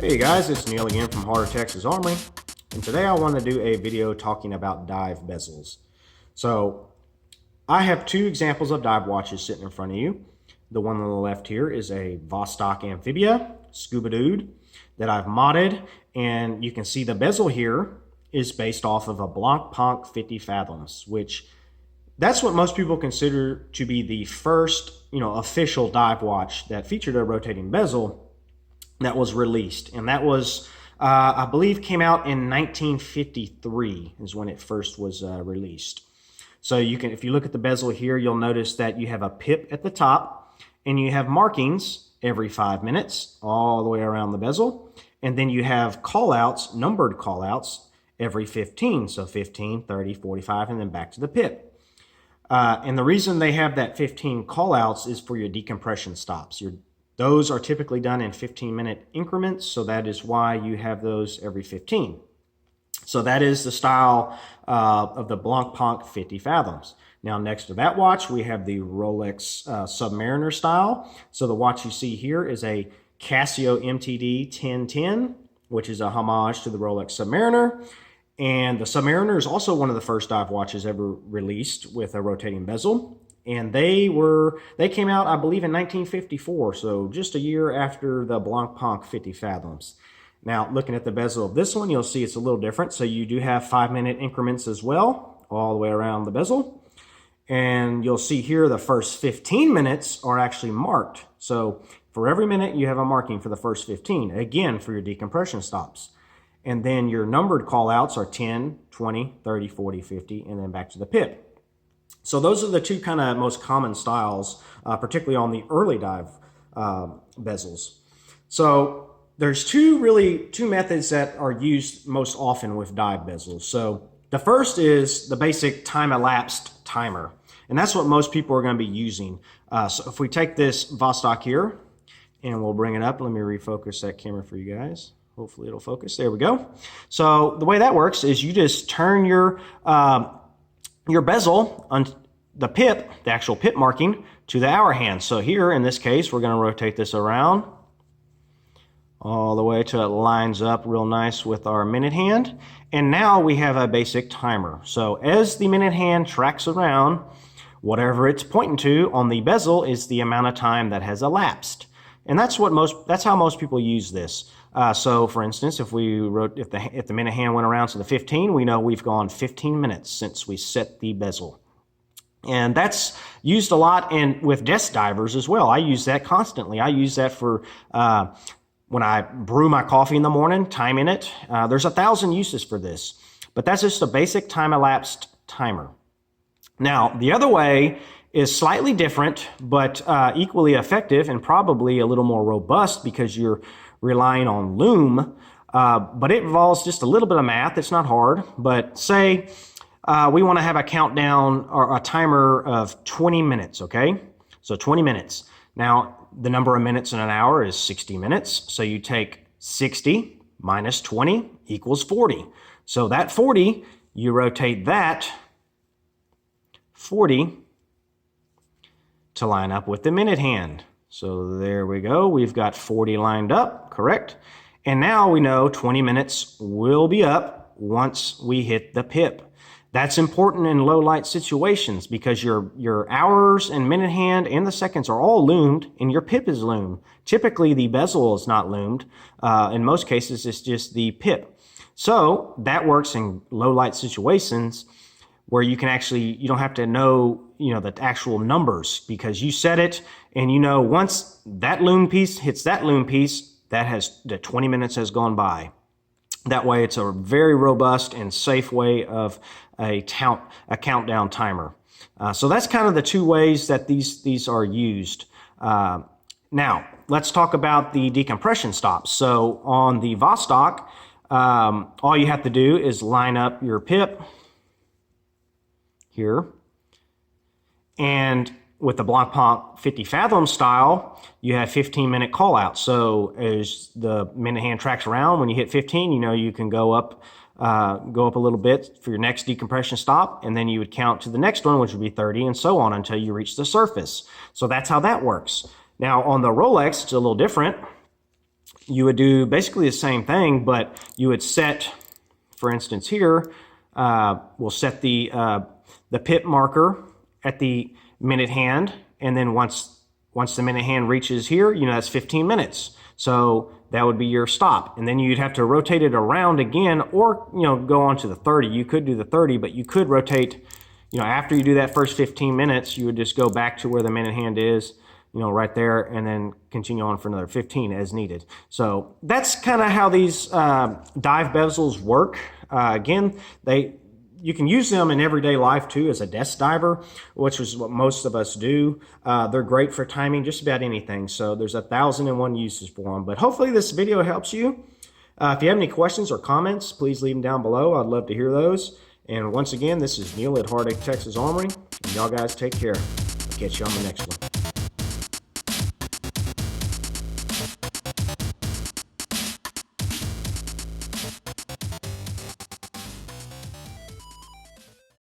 Hey guys, it's Neil again from Harder Texas Army, and today I want to do a video talking about dive bezels. So I have two examples of dive watches sitting in front of you. The one on the left here is a Vostok Amphibia Scuba Dude that I've modded, and you can see the bezel here is based off of a Blancpain 50 Fathoms, which that's what most people consider to be the first, official dive watch that featured a rotating bezel that was released. And that was, I believe, came out in 1953 is when it first was released. So you can, if you look at the bezel here, you'll notice that you have a pip at the top and you have markings every 5 minutes all the way around the bezel. And then you have callouts, numbered callouts every 15. So 15, 30, 45, and then back to the pip. And the reason they have that 15 callouts is for your decompression stops. Those are typically done in 15-minute increments, so that is why you have those every 15. So that is the style of the Blancpain 50 Fathoms. Now next to that watch, we have the Rolex Submariner style. So the watch you see here is a Casio MTD 1010, which is a homage to the Rolex Submariner. And the Submariner is also one of the first dive watches ever released with a rotating bezel. And they came out, I believe, in 1954, so just a year after the Blancpain 50 Fathoms. Now, looking at the bezel of this one, you'll see it's a little different. So you do have 5-minute increments as well, all the way around the bezel. And you'll see here the first 15 minutes are actually marked. So for every minute, you have a marking for the first 15, again, for your decompression stops. And then your numbered callouts are 10, 20, 30, 40, 50, and then back to the pip. So those are the two kind of most common styles, particularly on the early dive bezels. So there's two methods that are used most often with dive bezels. So the first is the basic time-elapsed timer, and that's what most people are going to be using. So if we take this Vostok here, and we'll bring it up, let me refocus that camera for you guys. Hopefully it'll focus. There we go. So the way that works is you just turn your bezel on the pip, the actual pip marking, to the hour hand. So here, in this case, we're going to rotate this around all the way till it lines up real nice with our minute hand. And now we have a basic timer. So as the minute hand tracks around, whatever it's pointing to on the bezel is the amount of time that has elapsed. And that's how most people use this. So for instance, if the minute hand went around to the 15, we know we've gone 15 minutes since we set the bezel. And that's used a lot with desk divers as well. I use that constantly. I use that for when I brew my coffee in the morning, timing it. There's 1,000 uses for this, but that's just a basic time-elapsed timer. Now, the other way is slightly different, but equally effective and probably a little more robust because you're relying on loom, but it involves just a little bit of math. It's not hard, but say we want to have a countdown or a timer of 20 minutes, okay? So 20 minutes. Now, the number of minutes in an hour is 60 minutes, so you take 60 minus 20 equals 40. So that 40, you rotate that 40 to line up with the minute hand. So there we go. We've got 40 lined up, correct? And now we know 20 minutes will be up once we hit the pip. That's important in low light situations because your hours and minute hand and the seconds are all loomed and your pip is loomed. Typically the bezel is not loomed. In most cases, it's just the pip. So that works in low light situations where you don't have to know, the actual numbers because you set it and once that loom piece hits that loom piece, the 20 minutes has gone by. That way it's a very robust and safe way of a countdown timer. So that's kind of the two ways that these are used. Now, let's talk about the decompression stops. So on the Vostok, all you have to do is line up your pip here. And with the Blancpain 50 Fathom style, you have 15-minute callouts. So as the minute hand tracks around, when you hit 15, you can go up a little bit for your next decompression stop, and then you would count to the next one, which would be 30, and so on until you reach the surface. So that's how that works. Now on the Rolex, it's a little different. you would do basically the same thing, but you would set, for instance here, we'll set the pit marker at the minute hand, and then once the minute hand reaches here, you know, that's 15 minutes. So that would be your stop. And then you'd have to rotate it around again, or, you know, go on to the 30. You could do the 30, but you could rotate, you know, after you do that first 15 minutes, you would just go back to where the minute hand is, you know, right there, and then continue on for another 15 as needed. So that's kind of how these dive bezels work. Again, you can use them in everyday life too as a desk diver, which is what most of us do. They're great for timing just about anything. So there's 1,001 uses for them. But hopefully this video helps you. If you have any questions or comments, please leave them down below. I'd love to hear those. And once again, this is Neil at Hard Texas Armory. Y'all guys take care. I'll catch you on the next one.